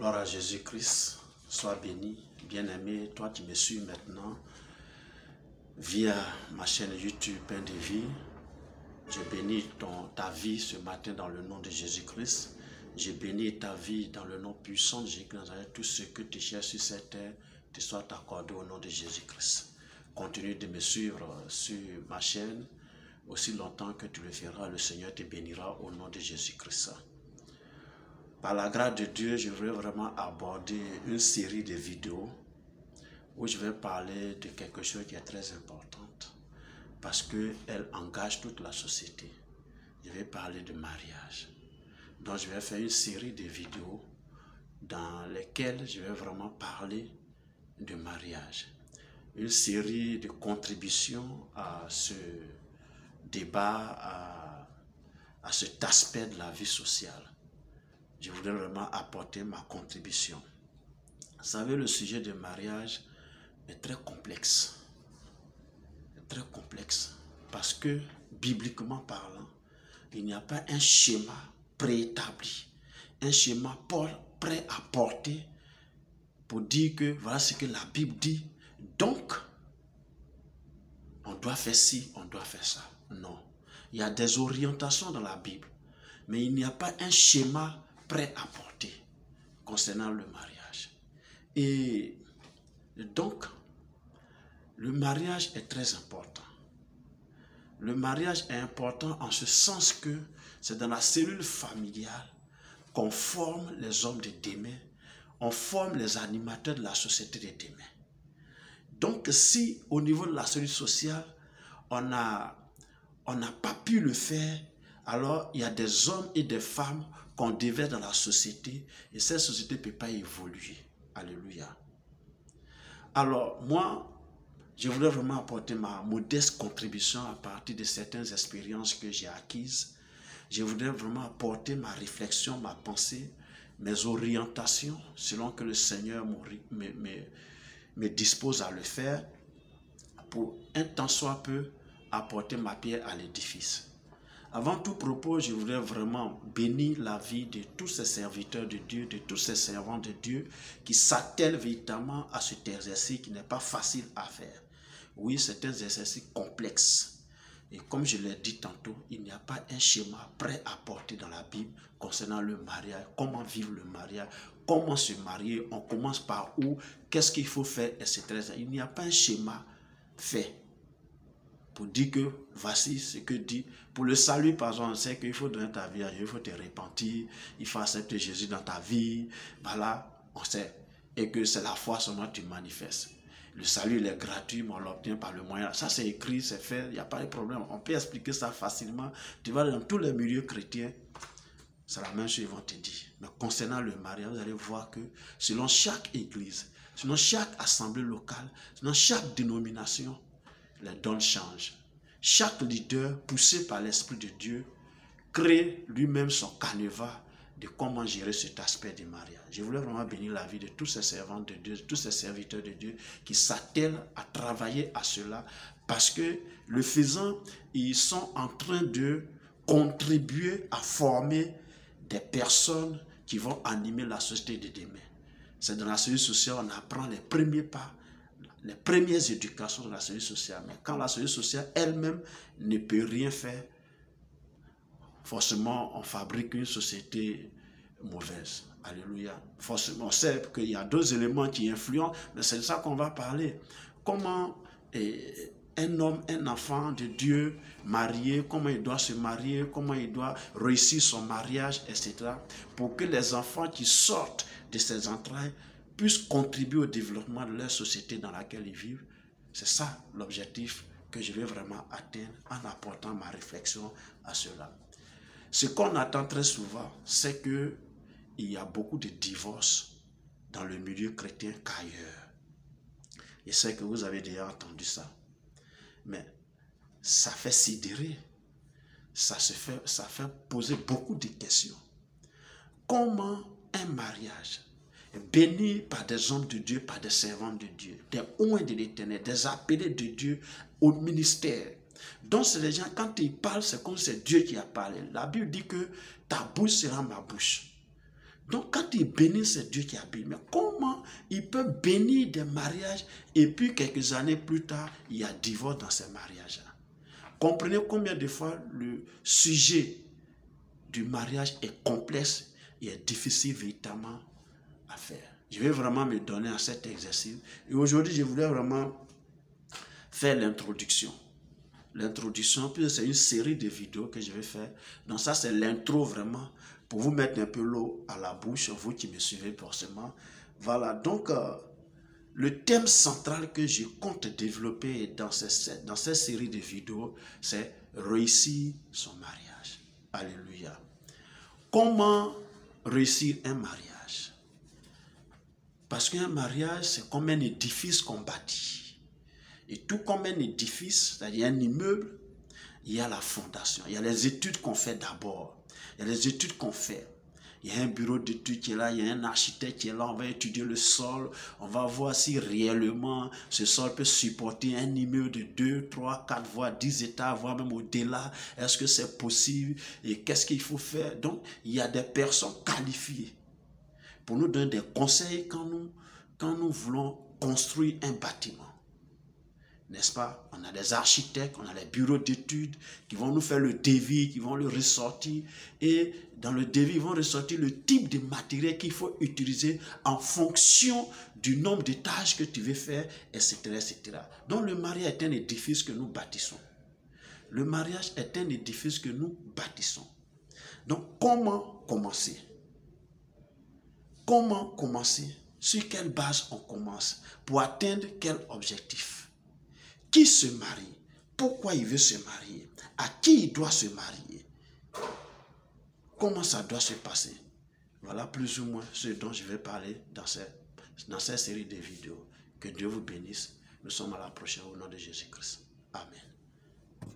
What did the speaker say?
Gloire à Jésus-Christ, sois béni, bien-aimé, toi qui me suis maintenant via ma chaîne YouTube Pain de Vie. Je bénis ta vie ce matin dans le nom de Jésus-Christ. Je bénis ta vie dans le nom puissant de Jésus-Christ. Tout ce que tu cherches sur cette terre te soit accordé au nom de Jésus-Christ. Continue de me suivre sur ma chaîne. Aussi longtemps que tu le feras, le Seigneur te bénira au nom de Jésus-Christ. Par la grâce de Dieu, je voudrais vraiment aborder une série de vidéos où je vais parler de quelque chose qui est très important parce qu'elle engage toute la société. Je vais parler de mariage. Donc je vais faire une série de vidéos dans lesquelles je vais vraiment parler de mariage. Une série de contributions à ce débat, à cet aspect de la vie sociale. Je voudrais vraiment apporter ma contribution. Vous savez, le sujet du mariage est très complexe. Très complexe. Parce que, bibliquement parlant, il n'y a pas un schéma préétabli, un schéma prêt à porter pour dire que voilà ce que la Bible dit. Donc, on doit faire ci, on doit faire ça. Non. Il y a des orientations dans la Bible, mais il n'y a pas un schéma prêt à porter concernant le mariage. Et donc, le mariage est très important. Le mariage est important en ce sens que c'est dans la cellule familiale qu'on forme les hommes de demain, on forme les animateurs de la société de demain. Donc, si au niveau de la cellule sociale, on n'a pas pu le faire, alors il y a des hommes et des femmes qu'on déverse dans la société et cette société ne peut pas évoluer. Alléluia. Alors, moi, je voudrais vraiment apporter ma modeste contribution à partir de certaines expériences que j'ai acquises. Je voudrais vraiment apporter ma réflexion, ma pensée, mes orientations, selon que le Seigneur me dispose à le faire, pour un tant soit peu apporter ma pierre à l'édifice. Avant tout propos, je voudrais vraiment bénir la vie de tous ces serviteurs de Dieu, de tous ces servants de Dieu qui s'attellent véritablement à cet exercice qui n'est pas facile à faire. Oui, c'est un exercice complexe. Et comme je l'ai dit tantôt, il n'y a pas un schéma prêt à porter dans la Bible concernant le mariage, comment vivre le mariage, comment se marier, on commence par où, qu'est-ce qu'il faut faire, etc. Il n'y a pas un schéma fait pour dire que voici ce que dit. Pour le salut, par exemple, on sait qu'il faut donner ta vie à Dieu, il faut te repentir, il faut accepter Jésus dans ta vie. Voilà, on sait. Et que c'est la foi seulement que tu manifestes. Le salut, il est gratuit, mais on l'obtient par le moyen. Ça, c'est écrit, c'est fait, il n'y a pas de problème. On peut expliquer ça facilement. Tu vas dans tous les milieux chrétiens, c'est la même chose qu'ils vont te dire. Mais concernant le mariage, vous allez voir que selon chaque église, selon chaque assemblée locale, selon chaque dénomination, les dons changent. Chaque leader, poussé par l'Esprit de Dieu, crée lui-même son canevas de comment gérer cet aspect du mariage. Je voulais vraiment bénir la vie de tous ces servants de Dieu, de tous ces serviteurs de Dieu qui s'attellent à travailler à cela parce que le faisant, ils sont en train de contribuer à former des personnes qui vont animer la société de demain. C'est dans la cellule sociale on apprend les premiers pas, les premières éducations de la cellule sociale. Mais quand la cellule sociale elle-même ne peut rien faire, forcément, on fabrique une société mauvaise. Alléluia. Forcément, on sait qu'il y a deux éléments qui influencent, mais c'est de ça qu'on va parler. Comment un homme, un enfant de Dieu marié, comment il doit se marier, comment il doit réussir son mariage, etc. Pour que les enfants qui sortent de ces entrailles puissent contribuer au développement de leur société dans laquelle ils vivent. C'est ça l'objectif que je vais vraiment atteindre en apportant ma réflexion à cela. Ce qu'on attend très souvent, c'est qu'il y a beaucoup de divorces dans le milieu chrétien qu'ailleurs. Je sais que vous avez déjà entendu ça. Mais ça fait sidérer. Ça fait poser beaucoup de questions. Comment un mariage béni par des hommes de Dieu, par des servants de Dieu, des oints de l'Éternel, des appelés de Dieu au ministère. Donc c'est les gens, quand ils parlent, c'est comme c'est Dieu qui a parlé. La Bible dit que ta bouche sera ma bouche. Donc quand il bénit, c'est Dieu qui a béni. Mais comment il peut bénir des mariages et puis quelques années plus tard, il y a divorce dans ces mariages-là? Comprenez combien de fois le sujet du mariage est complexe et est difficile véritablement à faire. Je vais vraiment me donner à cet exercice. Et aujourd'hui, je voulais vraiment faire l'introduction. L'introduction, puis c'est une série de vidéos que je vais faire. Donc ça, c'est l'intro vraiment pour vous mettre un peu l'eau à la bouche, vous qui me suivez forcément. Voilà, donc le thème central que je compte développer dans cette série de vidéos, c'est réussir son mariage. Alléluia. Comment réussir un mariage? Parce qu'un mariage, c'est comme un édifice qu'on bâtit. Et tout comme un édifice, c'est-à-dire un immeuble, il y a la fondation. Il y a les études qu'on fait d'abord. Il y a les études qu'on fait. Il y a un bureau d'études qui est là, il y a un architecte qui est là, on va étudier le sol, on va voir si réellement ce sol peut supporter un immeuble de 2, 3, 4, voire 10 étages, voire même au-delà. Est-ce que c'est possible et qu'est-ce qu'il faut faire? Donc, il y a des personnes qualifiées pour nous donner des conseils quand nous voulons construire un bâtiment. N'est-ce pas? On a des architectes, on a les bureaux d'études qui vont nous faire le devis, qui vont le ressortir. Et dans le devis, ils vont ressortir le type de matériel qu'il faut utiliser en fonction du nombre d'étages que tu veux faire, etc., etc. Donc le mariage est un édifice que nous bâtissons. Le mariage est un édifice que nous bâtissons. Donc comment commencer? Comment commencer? Sur quelle base on commence? Pour atteindre quel objectif? Qui se marie? Pourquoi il veut se marier? À qui il doit se marier? Comment ça doit se passer? Voilà plus ou moins ce dont je vais parler dans cette série de vidéos. Que Dieu vous bénisse. Nous sommes à la prochaine au nom de Jésus-Christ. Amen.